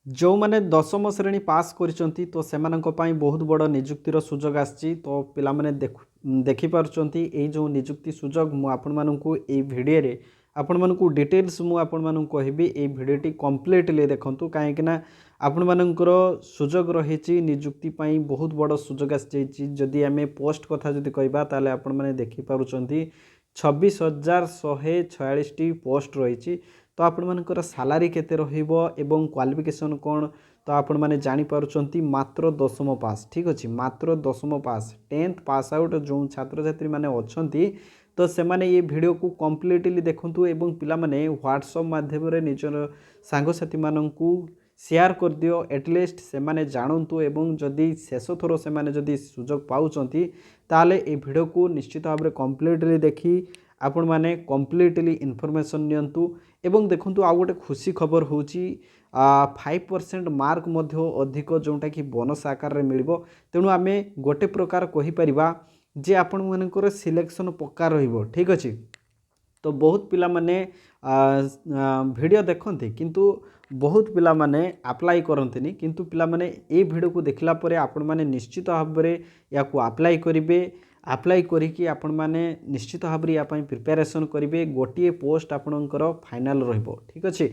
जो मैंने दशम श्रेणी पास करिसेंती तो सेमानंक पई बहुत बड़ निजुक्तिर सुजोग आछि। तो पिला माने देखि पारुचंती ए जो निजुक्ति सुजोग मु आपन माननकु ए भिडियो रे आपण माननकु डिटेल्स मु आपण माननकु कहबी। ए भिडियोटी कंप्लीटली देखंतु काहे कि ना आपण माननकर सुजोग रहिछि निजुक्ति पई बहुत बड़ सुजोग आछि। जदि आमे पोस्ट कथा जदि कहबा ताले आपण माने देखि पारुचंती 26,146 टी पोस्ट रहिछि। तो आपण मानकर सालारी केते रहिबो एवं क्वालिफिकेशन कोन तो आपण माने जानि पारुचंती मात्र दशम पास। ठीक अछि, मात्र दशम पास 10th पास आउट जो छात्र छात्री माने अछंती तो से माने ये वीडियो को कंप्लीटली देखंतु एवं पिला माने व्हाट्सएप माध्यम रे निजर सांग साथी माननकु शेयर कर दियो। एटलिस्ट से माने जानंतु एवं जदि शेष थरो से माने जदि सुजोग पाउचंती ताले ए वीडियो को निश्चित भाव में कंप्लीटली देखी आपण माने कंप्लीटली इनफॉरमेशन नियंतु। एवं देखंतु आ गोटे खुशी खबर होची 5% मार्क मध्य अधिक जोटा कि बोनस आकार रे मिलिबो। तेणु आमे गोटे प्रकार कहि परिबा जे आपण मानकर सिलेक्शन पक्का रहिबो। ठीक अछि, तो बहुत पिला माने वीडियो देखंती किंतु बहुत पिला माने अप्लाई करंतिनी। किंतु पिला माने ए वीडियो को देखला परे आपण माने निश्चित भाव में या को अप्लाई करिवे। अप्लाई करिकी आपण माने निश्चित भाव में या पई प्रिपरेशन करिवे। गोटिए पोस्ट आपणकर फाइनल रहिबो। ठीक अछि,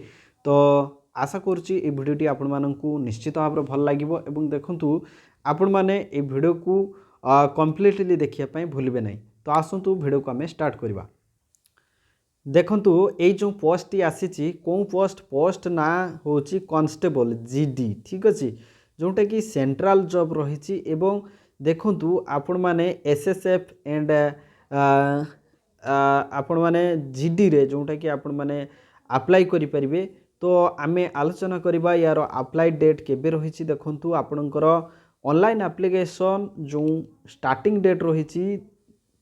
तो आशा करूची ए वीडियोटी आपण माननकु निश्चित भाव में भल लागिबो। एवं देखंतु आपण माने ए वीडियो को कंप्लीटली देखिया पई भूलिबे नै। तो आसंतु वीडियो को हमें स्टार्ट करिबा। देखंतु ए जो पोस्ट टी आसीची को पोस्ट ना होची कांस्टेबल जीडी। ठीक अछि, जोटा कि सेंट्रल जॉब रहिची। एवं देखंतु आपण माने एसएसएफ एंड आपण माने जीडी रे जोटा कि आपण माने अप्लाई करि परिबे। तो आमे आलोचना करिबा यार अप्लाई डेट केबे रहिची। देखंतु आपणकर ऑनलाइन एप्लीकेशन जो स्टार्टिंग डेट रहिची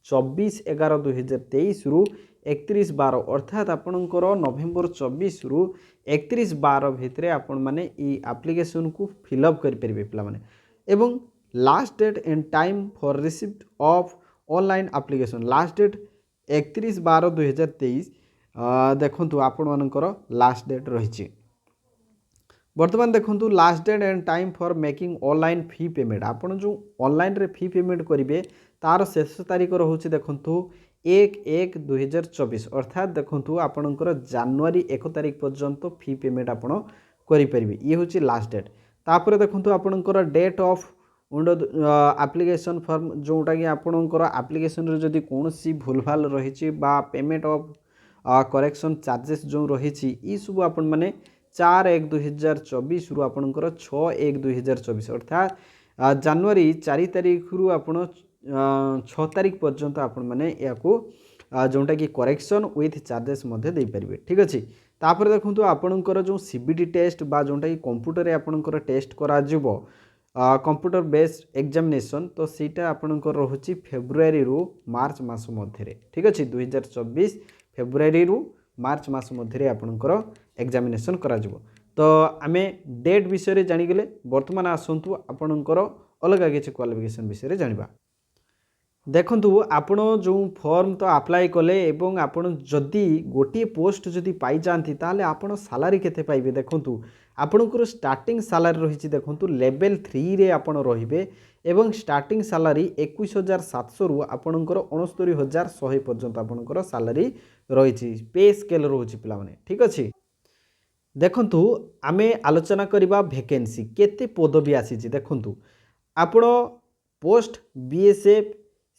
24/11/2023 रु 31/12 अर्थात आपणकर नवेम्बर 24 रु 31/12 भितरे आपण माने ई एप्लीकेशन को फिलअप करि परिबे पिला माने। एवं last date and time for receipt of online application last date 31/12/2023 देखंतु आपण मानकर लास्ट डेट रहिची। वर्तमान देखंतु last date and time for making online fee payment आपण जो ऑनलाइन रे फी पेमेंट करिवे तार शेष तारीख रहुची देखंतु 1/1/2024 अर्थात देखंतु आपणकर जनवरी 1 तारीख पर्यंत फी पेमेंट आपण करि परिबे। ये होची लास्ट डेट। तापर देखंतु आपणकर डेट ऑफ एप्लीकेशन फॉर्म जोटा कि आपणकर एप्लीकेशन रे जदि कोनोसी भूलभाल रहिची बा पेमेंट ऑफ करेक्शन चार्जेस जो रहिची ई सब आपण माने 4/1/2024 रु आपणकर 6/1/2024 अर्थात जनवरी 4 तारीख रु आपण 6 तारीख पर्यंत आपण माने या को जोटा कि करेक्शन विथ चार्जेस मध्ये दे परिबे। ठीक अछि, तापर देखंतु आपणकर जो सीबीटी टेस्ट बा जोटा कि कंप्यूटर रे आपणकर टेस्ट करा जिवो कंप्यूटर बेस्ड एग्जामिनेशन तो सीटा आपणकर रहुची फेब्रुआरी रु मार्च मास मध्ये रे। ठीक अछि, 2024 फेब्रुआरी रु मार्च मास मध्ये रे आपणकर एग्जामिनेशन करा जिवो। तो आमे डेट विषय रे जानि गेले। वर्तमान आसंतु आपणकर अलग किछि क्वालिफिकेशन विषय रे जानिबा। देखंतु आपण जो फॉर्म तो अप्लाई कले एवं आपण जदि गोटे पोस्ट जदि पाई जानती ताले आपण सैलरी केते पाइबे। देखंतु आपणकर स्टार्टिंग सैलरी रहिछि देखंतु लेवल 3 रे आपण रहिबे एवं स्टार्टिंग सैलरी 21,700 रु आपणकर 69,100 पर्यंत आपणकर सैलरी रहिछि। पे स्केल रहुछि पिला माने। ठीक अछि, देखंतु आमे आलोचना करिबा वैकेंसी केते पदवी आसीछि। देखंतु आपण post BSF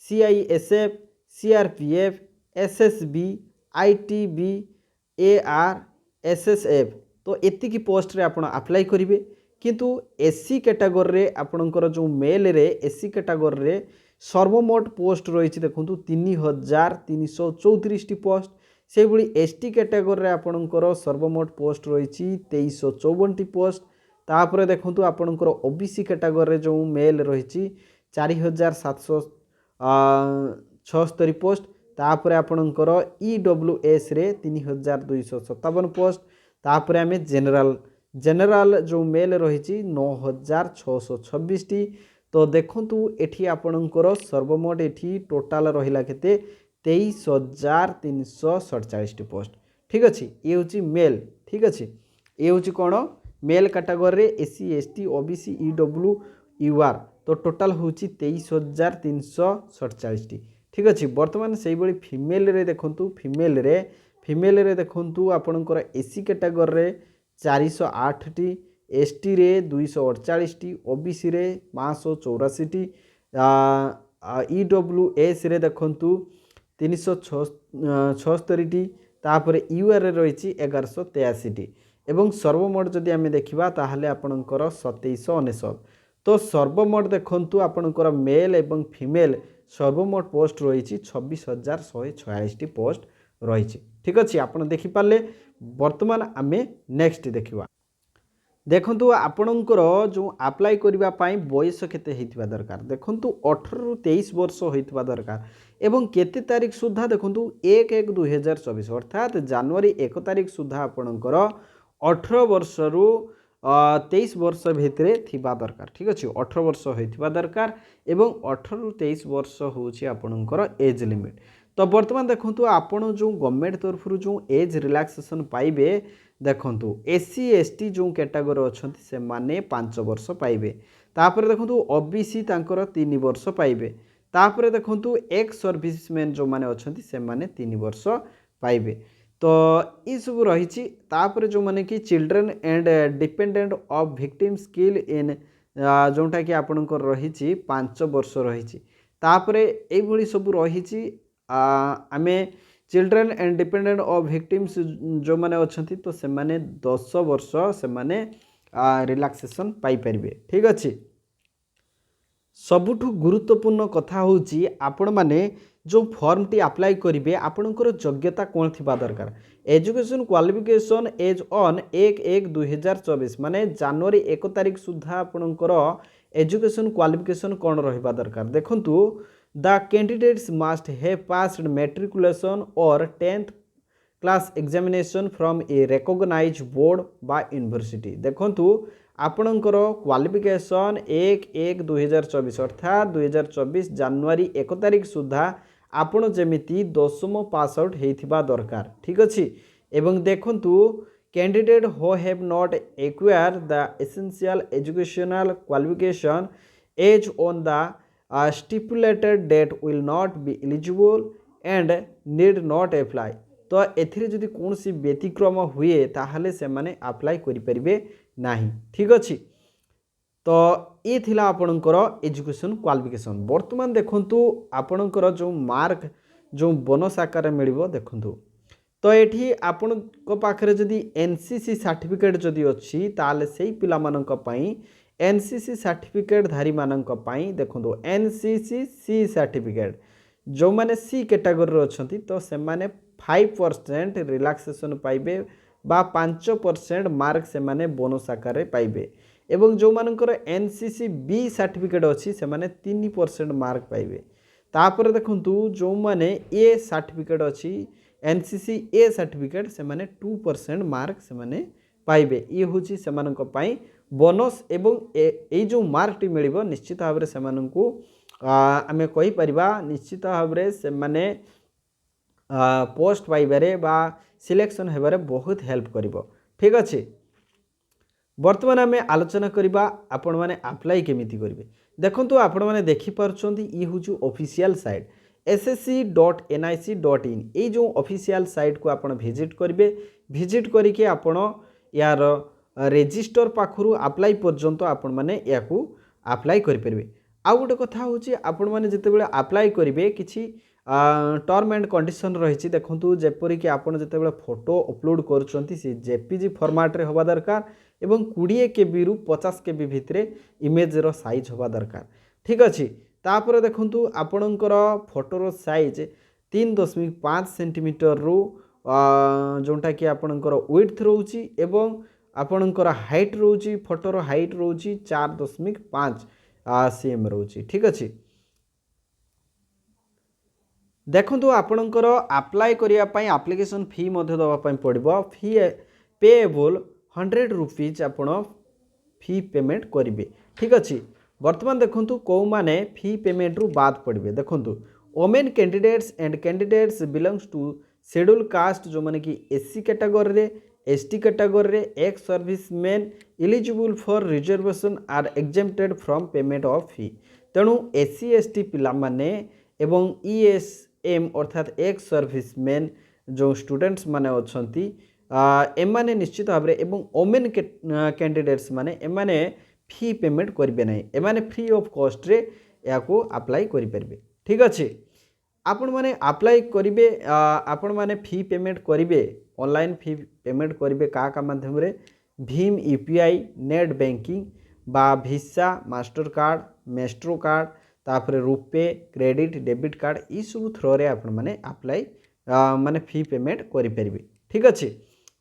CISF CRPF SSB ITB AR SSF तो एतिकी पोस्ट रे आपण अप्लाई करिवे। किंतु एससी कैटेगरी रे आपणकर जो मेल रे एससी कैटेगरी रे सर्वमोट पोस्ट रहिछि देखंतु 3,334 टी पोस्ट। से भली एसटी कैटेगरी रे आपणकर सर्वमोट पोस्ट रहिछि 2,354 टी पोस्ट। तापर देखंतु आपणकर ओबीसी कैटेगरी रे जो मेल रहिछि 4,776 पोस्ट। तापर आपणकर ईडब्ल्यूएस रे 3,257 पोस्ट। तापर आमे जनरल जो मेल रहिछि 9,626 टी। तो देखंतु एठी आपणकर सर्वमोट एठी टोटाल रहिला केते 23,347 टी पोस्ट। ठीक अछि, ये होची मेल। ठीक अछि, ये होची कोन male category SC ST OBC EWS UR तो टोटाल हूँ 23,347 ठीक अच्छे। बर्तमान से फिमेल रे देखु फिमेल रे देखु आपणकर एससी कैटेगरी 408 टी एसटी रे 248 टी ओबीसी रे 584 टी ईडब्ल्यूएस रे देखु 376 टी तापर यूआर रे रही 1183 टी एवं सर्वमोट जदि आम देखा ताहले आपणकर 2799 तो सर्वमोट देखु आपणकर मेल एवं फीमेल सर्वमोट पोस्ट रही 26,146 टी पोस्ट रही ठीक अच्छे। आप देखिपारे बर्तमान आम नेक्स्ट देखा देखु आपणकर जो अप्लाई करने बयस केते होइथिबा दरकार देखु 18 रु 23 वर्ष होइथिबा दरकार एवं केते तारीख सुधा देखु 1/1/2024 अर्थात जनवरी 1 तारीख सुधा आपणकर 18 वर्ष रु 23 वर्ष भितरे थिबा दरकार ठीक अच्छे। 18 वर्ष होइथिबा दरकार एवं 18 रु 23 वर्ष होउछि आपणकर एज लिमिट। तो बर्तमान देखु आपण जो गवर्नमेंट तरफ जो एज रिलैक्सेशन पाइबे देखु एससी एसटी जो कैटेगरी अच्छा से माने 5 वर्ष पाइबे तापर देखु ओबीसी तांकर 3 वर्ष पाइबे तापर देखु एक्स सर्विसमैन जो माने अच्छा से माने 3 वर्ष पाइबे। तो ये सब रही तापर जो माने कि children and dependent of victim skill in जोटा कि आपणकर रही 5 वर्ष रही तापर ये सब रही आमे children and dependent of victims जो माने अच्छी तो से माने 10 वर्ष से माने रिलैक्सेशन पाई परिबे ठीक अच्छे। सबुठु गुरुत्वपूर्ण कथा होची आपण माने जो फॉर्म टी अप्लाई करिवे आपणकर योग्यता कौन थिबा दरकार एजुकेशन क्वालिफिकेशन एज ऑन 1/1/2024 माने जनवरी 1 तारीख सुधा आपणकर एजुकेशन क्वालिफिकेशन कौन रहिबा दरकार देखंतु The candidates must have passed matriculation or 10th class examination from a recognized board by university देखंतु आपणकर क्वालिफिकेशन 1/1/2024 अर्थात 2024 जनवरी 1 तारीख सुधा आपण जेमिति 10th पास आउट हेथिबा दरकार ठीक अछि। एवं देखंतु candidate who have not acquire the essential educational qualification as on the stipulated date will not be eligible and need not apply तो एथिरे जदि कौन सी व्यतिक्रम हुए ताहले से माने अप्लाई करि परिबे नाही ठीक अछि। तो ये थिला आपणकर एजुकेशन क्वालिफिकेशन। वर्तमान देखंतु आपणकर जो मार्क जो बोनस आकार मिलिबो देखंतु तो एठी आपण को पाखरे जदि एनसीसी सर्टिफिकेट जदि अछि ताले सेही पिला मानक पई एनसीसी सर्टिफिकेट धारी मानक पई देखंतु एनसीसी सी सर्टिफिकेट जो माने सी कैटेगरी अच्छी तो से माने 5% रिलैक्सेशन पाइबे बा 5% मार्क से माने बोनस आकार पाइबे एवं जो मानकर एनसीसी बी सर्टिफिकेट अच्छी से माने 3% मार्क पाइबे तापर देखंतु जो माने ए सर्टिफिकेट अच्छी एनसीसी ए सर्टिफिकेट से माने 2% मार्क से माने पाइबे ये होची से मानक पई बोनस एवं ए जो मार्क टी मिलिबो निश्चित भाव से मानकु आमे कहि परिबा निश्चित भाव से माने पोस्ट पाइबारे बा सिलेक्शन हेबारे बहुत हेल्प करिवो ठीक अच्छे। वर्तमान आमे आलोचना करिबा आपण माने अप्लाई केमिति करिवे देखंतु आपण माने देखि परछंती ई हुजु ऑफिशियल साइट ssc.nic.in ये जो ऑफिशियल साइट को आपण विजिट करिवे विजिट करिके आपण यार रेजिस्टर पाखरु अप्लाई पर्यंत आपण माने याकू अप्लाई करि परिबे। आ गोटे कथा होची आपण माने जेतेबेले अप्लाई करिवे किछि टर्म एंड कंडीशन रही देखंतु जेपरि कि आपण जेतेबेले फोटो अपलोड करूछंती से जेपीजी फॉर्मेट रे होबा दरकार एवं 20 केबी रु 50 केबी भितरे इमेज रो साइज होबा दरकार ठीक अछि। तापर देखंतु आपणकर फोटोर साइज 3.5 सेंटीमीटर रु जोटा कि आपणकर विड्थ रहउची एवं आपणकर हाइट रहउची फोटोर हाइट रहउची 4.5 cm रहउची ठीक अछि। देखंतु आपणकर अप्लाई करिया पई एप्लीकेशन फी मध्ये दवा पई पड़िबो फी पेएबल 100 रुपीज आपण फी पेमेंट करिवे ठीक अछि। वर्तमान देखंतु को माने फी पेमेंट रु बाद पड़िबे देखंतु women candidates and candidates belongs to schedule caste जो माने कि एससी कैटेगरी रे एसटी कैटेगरी रे ex serviceman eligible for reservation are exempted from payment of fee. तेणु एससी एसटी पिला माने एवं ईएसएम अर्थात एक्स सर्विसमैन जो स्टूडेंट्स माने अछंती एमाने निश्चित भाव में एवं ओमेन कैंडिडेट्स माने एमाने फी पेमेंट करेंगे ना एमाने फ्री ऑफ कॉस्ट रे या अप्लाई करेंगे। ठीक अच्छे आपण माने अप्लाई करेंगे आपण माने फी पेमेंट करेंगे ऑनलाइन फी पेमेंट करेंगे का माध्यम रे भीम यूपीआई नेट बैंकिंग बा visa master card maestro card तापर रुपे क्रेडिट डेबिट कार्ड ये सब थ्रो रे आपण माने अप्लाई माने फी पेमेंट करेंगे। ठीक अच्छे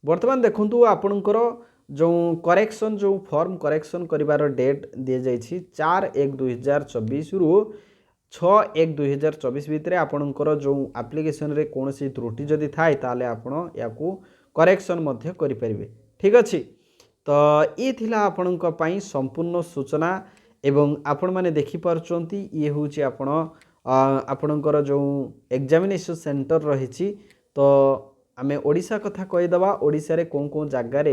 बर्तमान देखूँ आपणकर जो करेक्शन जो फॉर्म करेक्शन करिवार डेट दि जाइए 4/1/2024 रु 6/1/2024 भितर आपणकर जो एप्लिकेशन रे कौन सी त्रुटि जदि थाए ताले आपण याकू करेक्शन मध्य करि परिबे। ठीक अछि तो ये थिला आपणक पई संपूर्ण सूचना एवं आपण माने देखि पारचंती ये होची आपण आपणकर जो एग्जामिनेशन सेंटर रही तो आमे ओडिशा कथा कहीदबा ओडिशा रे कौन कौन जगार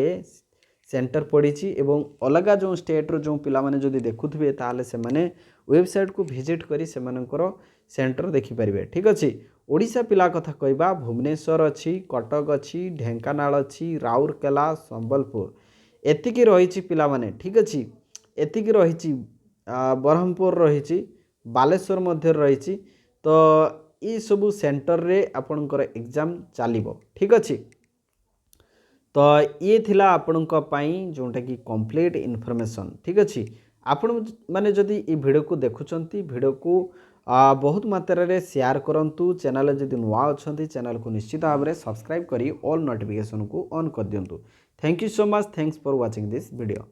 सेंटर पड़ी एवं अलग जो स्टेट रो जो पिला माने जदि देखुथिबे ताले से माने वेबसाइट को विजिट करी से मानकर सेंटर देखि परिबे। ठीक अछि ओडिशा पिला कथा कहबा भुवनेश्वर अछि कटक अछि ढेंकानाल अछि राउरकेला संबलपुर एतिकी रही पिला माने। ठीक अछि एतिकी रही ब्रह्मपुर रही बालेश्वर मध्य रही तो ये सबू सेंटर रे आपणकर एग्जाम चलिबो। ठीक अछि तो ये थिला आपणक पई जोंटा कि कंप्लीट इन्फॉर्मेशन। ठीक अछि आपण माने जदि ये वीडियो को देखुचंती वीडियो को बहुत मात्रा रे शेयर करंतु चैनल जदि नुआ अछंती चैनल को निश्चित भाव में सब्सक्राइब करी ऑल नोटिफिकेशन को ऑन कर दियंतु। Thank you so much thanks for watching this video.